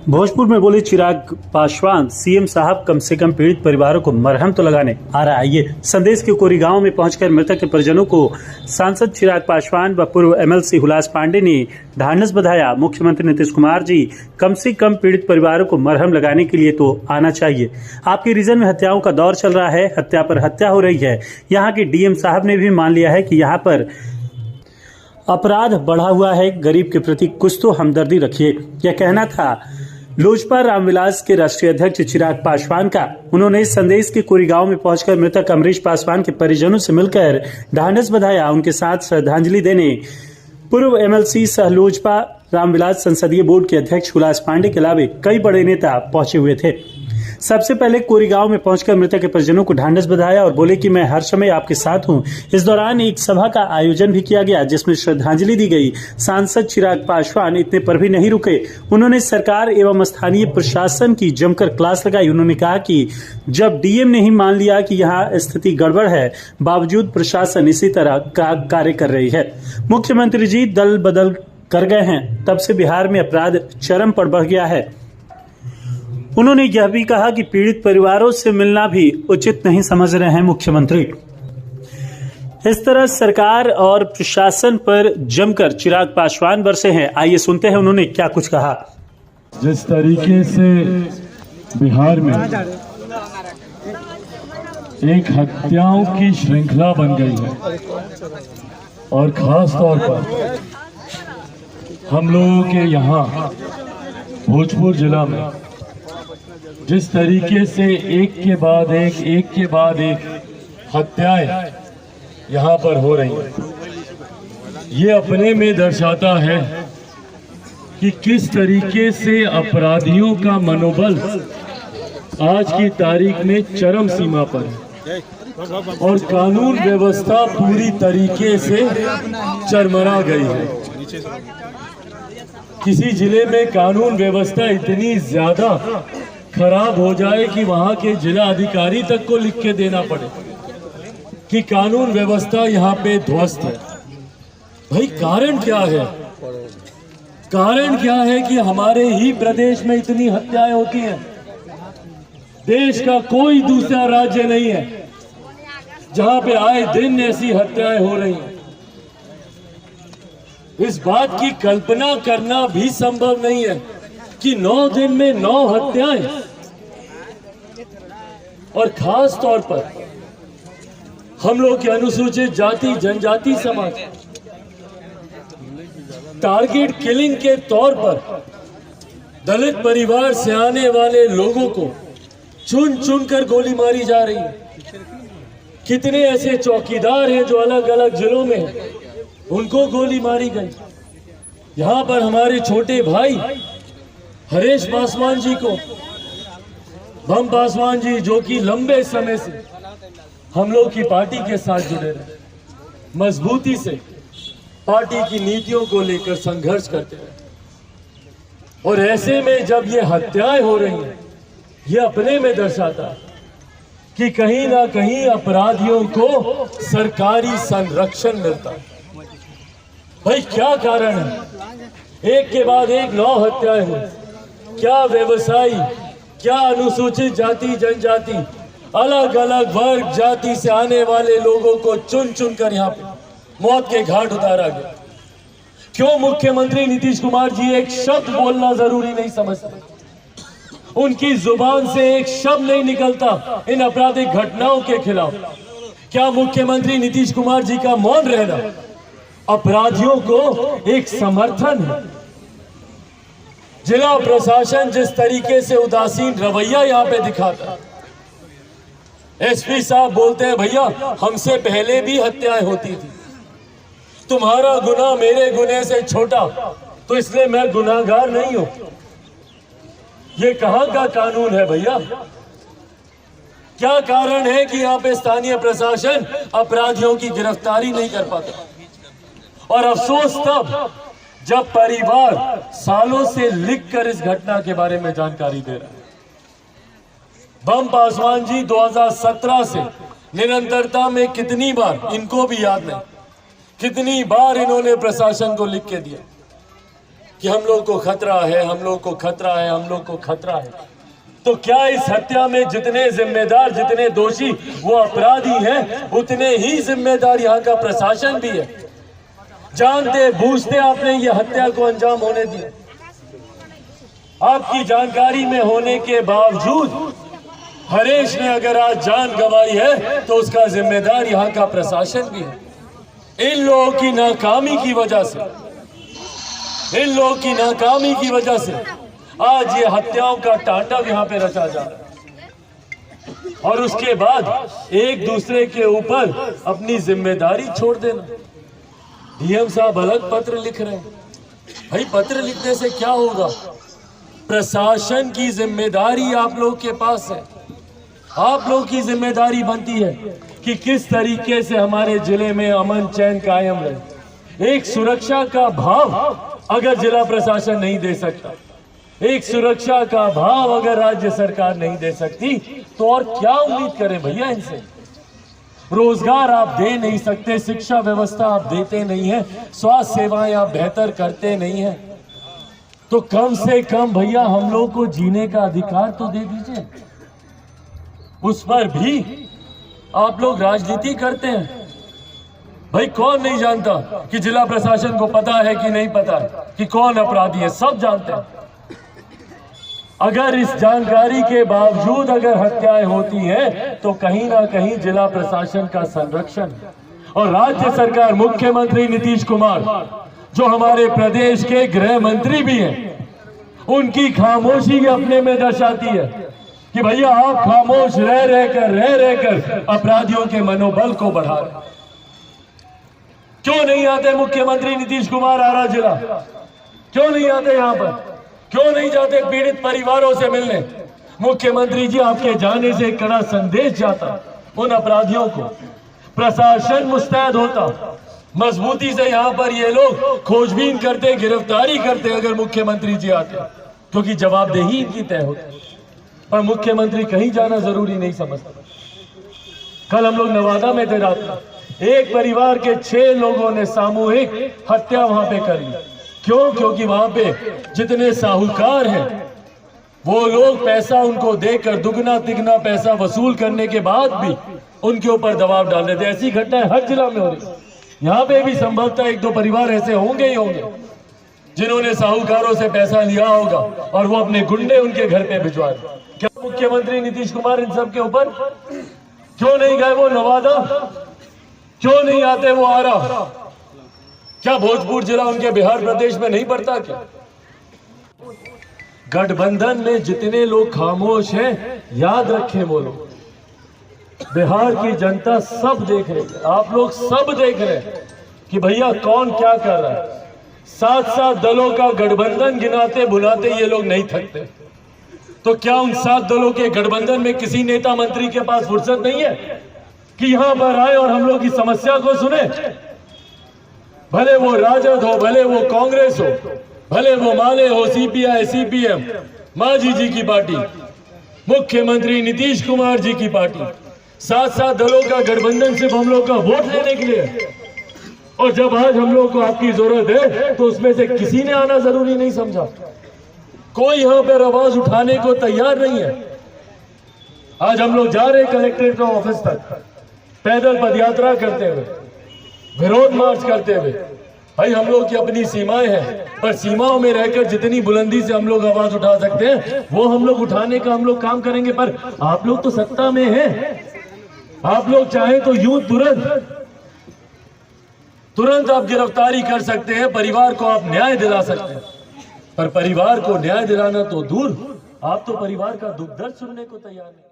भोजपुर में बोले चिराग पासवान, सीएम साहब कम से कम पीड़ित परिवारों को मरहम तो लगाने आ रहा है। ये संदेश के कोरी गांव में पहुंचकर मृतक के परिजनों को सांसद चिराग पासवान व पूर्व एमएलसी हुलास पांडे ने ढांढस बंधाया। मुख्यमंत्री नीतीश कुमार जी, कम से कम पीड़ित परिवारों को मरहम लगाने के लिए तो आना चाहिए। आपके रीजन में हत्याओं का दौर चल रहा है, हत्या पर हत्या हो रही है। यहाँ के डीएम साहब ने भी मान लिया है कि यहाँ पर अपराध बढ़ा हुआ है, गरीब के प्रति कुछ तो हमदर्दी रखिए। यह कहना था लोजपा रामविलास के राष्ट्रीय अध्यक्ष चिराग पासवान का। उन्होंने इस संदेश के कोरी गांव में पहुंचकर मृतक अमरीश पासवान के परिजनों से मिलकर ढांढस बंधाया। उनके साथ श्रद्धांजलि देने पूर्व एमएलसी सह लोजपा रामविलास संसदीय बोर्ड के अध्यक्ष हुलास पांडे के अलावा कई बड़े नेता पहुंचे हुए थे। सबसे पहले कोरी गांव में पहुंचकर मृतक के परिजनों को ढांढस बंधाया और बोले कि मैं हर समय आपके साथ हूं। इस दौरान एक सभा का आयोजन भी किया गया जिसमें श्रद्धांजलि दी गई। सांसद चिराग पासवान इतने पर भी नहीं रुके। उन्होंने सरकार एवं स्थानीय प्रशासन की जमकर क्लास लगाई। उन्होंने कहा कि जब डीएम ने ही मान लिया कि यहाँ स्थिति गड़बड़ है, बावजूद प्रशासन इसी तरह का कार्य कर रही है। मुख्यमंत्री जी दल बदल कर गए हैं, तब से बिहार में अपराध चरम पर बढ़ गया है। उन्होंने यह भी कहा कि पीड़ित परिवारों से मिलना भी उचित नहीं समझ रहे हैं मुख्यमंत्री। इस तरह सरकार और प्रशासन पर जमकर चिराग पासवान बरसे हैं। आइए सुनते हैं उन्होंने क्या कुछ कहा। जिस तरीके से बिहार में एक हत्याओं की श्रृंखला बन गई है और खास तौर पर हम लोगों के यहाँ भोजपुर जिला में जिस तरीके से एक के बाद एक हत्याएं यहाँ पर हो रही हैं, ये अपने में दर्शाता है कि किस तरीके से अपराधियों का मनोबल आज की तारीख में चरम सीमा पर है और कानून व्यवस्था पूरी तरीके से चरमरा गई है। किसी जिले में कानून व्यवस्था इतनी ज्यादा खराब हो जाए कि वहां के जिला अधिकारी तक को लिख के देना पड़े कि कानून व्यवस्था यहाँ पे ध्वस्त है। भाई कारण क्या है? कारण क्या है कि हमारे ही प्रदेश में इतनी हत्याएं होती हैं? देश का कोई दूसरा राज्य नहीं है जहां पे आए दिन ऐसी हत्याएं हो रही हैं। इस बात की कल्पना करना भी संभव नहीं है कि 9 दिन में 9 हत्याएं, और खास तौर पर हम लोग के अनुसूचित जाति जनजाति समाज टारगेट किलिंग के तौर पर दलित परिवार से आने वाले लोगों को चुन चुन कर गोली मारी जा रही है। कितने ऐसे चौकीदार हैं जो अलग अलग जिलों में हैं, उनको गोली मारी गई। यहां पर हमारे छोटे भाई हरीश पासवान जी को, बम पासवान जी जो कि लंबे समय से हम लोग की पार्टी के साथ जुड़े रहे, मजबूती से पार्टी की नीतियों को लेकर संघर्ष करते रहे, और ऐसे में जब ये हत्याएं हो रही हैं, ये अपने में दर्शाता है कि कहीं ना कहीं अपराधियों को सरकारी संरक्षण मिलता है। भाई क्या कारण है? एक के बाद एक 9 हत्याएं हुई। क्या व्यवसायी, क्या अनुसूचित जाति जनजाति, अलग अलग वर्ग जाति से आने वाले लोगों को चुन चुन कर यहाँ पे मौत के घाट उतारा गया। क्यों मुख्यमंत्री नीतीश कुमार जी एक शब्द बोलना जरूरी नहीं समझते? उनकी जुबान से एक शब्द नहीं निकलता इन आपराधिक घटनाओं के खिलाफ। क्या मुख्यमंत्री नीतीश कुमार जी का मौन रहना अपराधियों को एक समर्थन है? जिला प्रशासन जिस तरीके से उदासीन रवैया यहाँ पे दिखाता है, एसपी साहब बोलते हैं भैया हमसे पहले भी हत्याएं होती थी, तुम्हारा गुनाह मेरे गुनाह से छोटा, तो इसलिए मैं गुनाहगार नहीं हूं। ये कहां का कानून है भैया? क्या कारण है कि यहाँ पे स्थानीय प्रशासन अपराधियों की गिरफ्तारी नहीं कर पाता? और अफसोस तब जब परिवार सालों से लिखकर इस घटना के बारे में जानकारी दे रहा है। बम पासवान जी 2017 से निरंतरता में कितनी बार, इनको भी याद नहीं, कितनी बार इन्होंने प्रशासन को लिख के दिया कि हम लोग को खतरा है, हम लोग को खतरा है, हम लोग को खतरा है। तो क्या इस हत्या में जितने जिम्मेदार, जितने दोषी वो अपराधी हैं, उतने ही जिम्मेदार यहाँ का प्रशासन भी है? जानते बूझते आपने ये हत्या को अंजाम होने दिया। आपकी जानकारी में होने के बावजूद हरेश ने अगर आज जान गंवाई है तो उसका जिम्मेदार यहाँ का प्रशासन भी है। इन लोगों की नाकामी की वजह से, इन लोगों की नाकामी की वजह से आज ये हत्याओं का तांडव यहाँ पे रचा जा रहा है। और उसके बाद एक दूसरे के ऊपर अपनी जिम्मेदारी छोड़ देना। डीएम साहब अलग पत्र लिख रहे हैं। भाई पत्र लिखने से क्या होगा? प्रशासन की जिम्मेदारी आप लोग के पास है। आप लोग की जिम्मेदारी बनती है कि किस तरीके से हमारे जिले में अमन चैन कायम रहे। एक सुरक्षा का भाव अगर जिला प्रशासन नहीं दे सकता, एक सुरक्षा का भाव अगर राज्य सरकार नहीं दे सकती, तो और क्या उम्मीद करें भैया इनसे? रोजगार आप दे नहीं सकते, शिक्षा व्यवस्था आप देते नहीं है, स्वास्थ्य सेवाएं आप बेहतर करते नहीं है, तो कम से कम भैया हम लोग को जीने का अधिकार तो दे दीजिए। उस पर भी आप लोग राजनीति करते हैं। भाई कौन नहीं जानता कि जिला प्रशासन को पता है कि नहीं पता है कि कौन अपराधी है? सब जानते हैं। अगर इस जानकारी के बावजूद अगर हत्याएं होती हैं तो कहीं ना कहीं जिला प्रशासन का संरक्षण है। और राज्य सरकार, मुख्यमंत्री नीतीश कुमार जो हमारे प्रदेश के गृह मंत्री भी हैं, उनकी खामोशी अपने में दर्शाती है कि भैया आप खामोश रह कर अपराधियों के मनोबल को बढ़ा रहे। क्यों नहीं आते मुख्यमंत्री नीतीश कुमार आरा जिला? क्यों नहीं आते यहाँ पर? क्यों नहीं जाते पीड़ित परिवारों से मिलने? मुख्यमंत्री जी, आपके जाने से एक कड़ा संदेश जाता उन अपराधियों को। प्रशासन मुस्तैद होता, मजबूती से यहाँ पर ये लोग खोजबीन करते, गिरफ्तारी करते अगर मुख्यमंत्री जी आते, क्योंकि जवाबदेही इनकी तय होती। पर मुख्यमंत्री कहीं जाना जरूरी नहीं समझता। कल हम लोग नवादा में थे रात में, एक परिवार के 6 लोगों ने सामूहिक हत्या वहां पे कर ली। क्यों? क्योंकि वहां पे जितने साहूकार हैं वो लोग पैसा उनको देकर दुगना तिगना पैसा वसूल करने के बाद भी उनके ऊपर दबाव डाल रहे थे। ऐसी घटनाएं हर जिला में हो रही। यहाँ पे भी संभवतः 1-2 परिवार ऐसे होंगे ही होंगे जिन्होंने साहूकारों से पैसा लिया होगा और वो अपने गुंडे उनके घर पे भिजवा रहे। क्या मुख्यमंत्री नीतीश कुमार इन सब के ऊपर क्यों नहीं गए? वो नवादा क्यों नहीं आते? वो आरा? क्या भोजपुर जिला उनके बिहार प्रदेश में नहीं पड़ता क्या? गठबंधन में जितने लोग खामोश हैं, याद रखें वो लोग, बिहार की जनता सब देख रही है। आप लोग सब देख रहे हैं कि भैया कौन क्या कर रहा है। 7 दलों का गठबंधन गिनाते बुलाते ये लोग नहीं थकते। तो क्या उन 7 दलों के गठबंधन में किसी नेता मंत्री के पास फुर्सत नहीं है कि यहां पर आए और हम लोग की समस्या को सुने? भले वो राजद हो, भले वो कांग्रेस हो, भले वो माले हो, सीपीआई, सीपीएम, मांझी जी की पार्टी, मुख्यमंत्री नीतीश कुमार जी की पार्टी, 7 दलों का गठबंधन सिर्फ हम लोग का वोट लेने के लिए। और जब आज हम लोग को आपकी जरूरत है तो उसमें से किसी ने आना जरूरी नहीं समझा। कोई यहाँ पर आवाज उठाने को तैयार नहीं है। आज हम लोग जा रहे कलेक्ट्रेट ऑफिस तक पैदल पदयात्रा करते हुए, विरोध मार्च करते हुए। भाई हम लोग की अपनी सीमाएं हैं, पर सीमाओं में रहकर जितनी बुलंदी से हम लोग आवाज उठा सकते हैं वो हम लोग उठाने का हम लोग काम करेंगे। पर आप लोग तो सत्ता में हैं, आप लोग चाहे तो यूं तुरंत आप गिरफ्तारी कर सकते हैं, परिवार को आप न्याय दिला सकते हैं। पर परिवार को न्याय दिलाना तो दूर, आप तो परिवार का दुख दर्द सुनने को तैयार नहीं।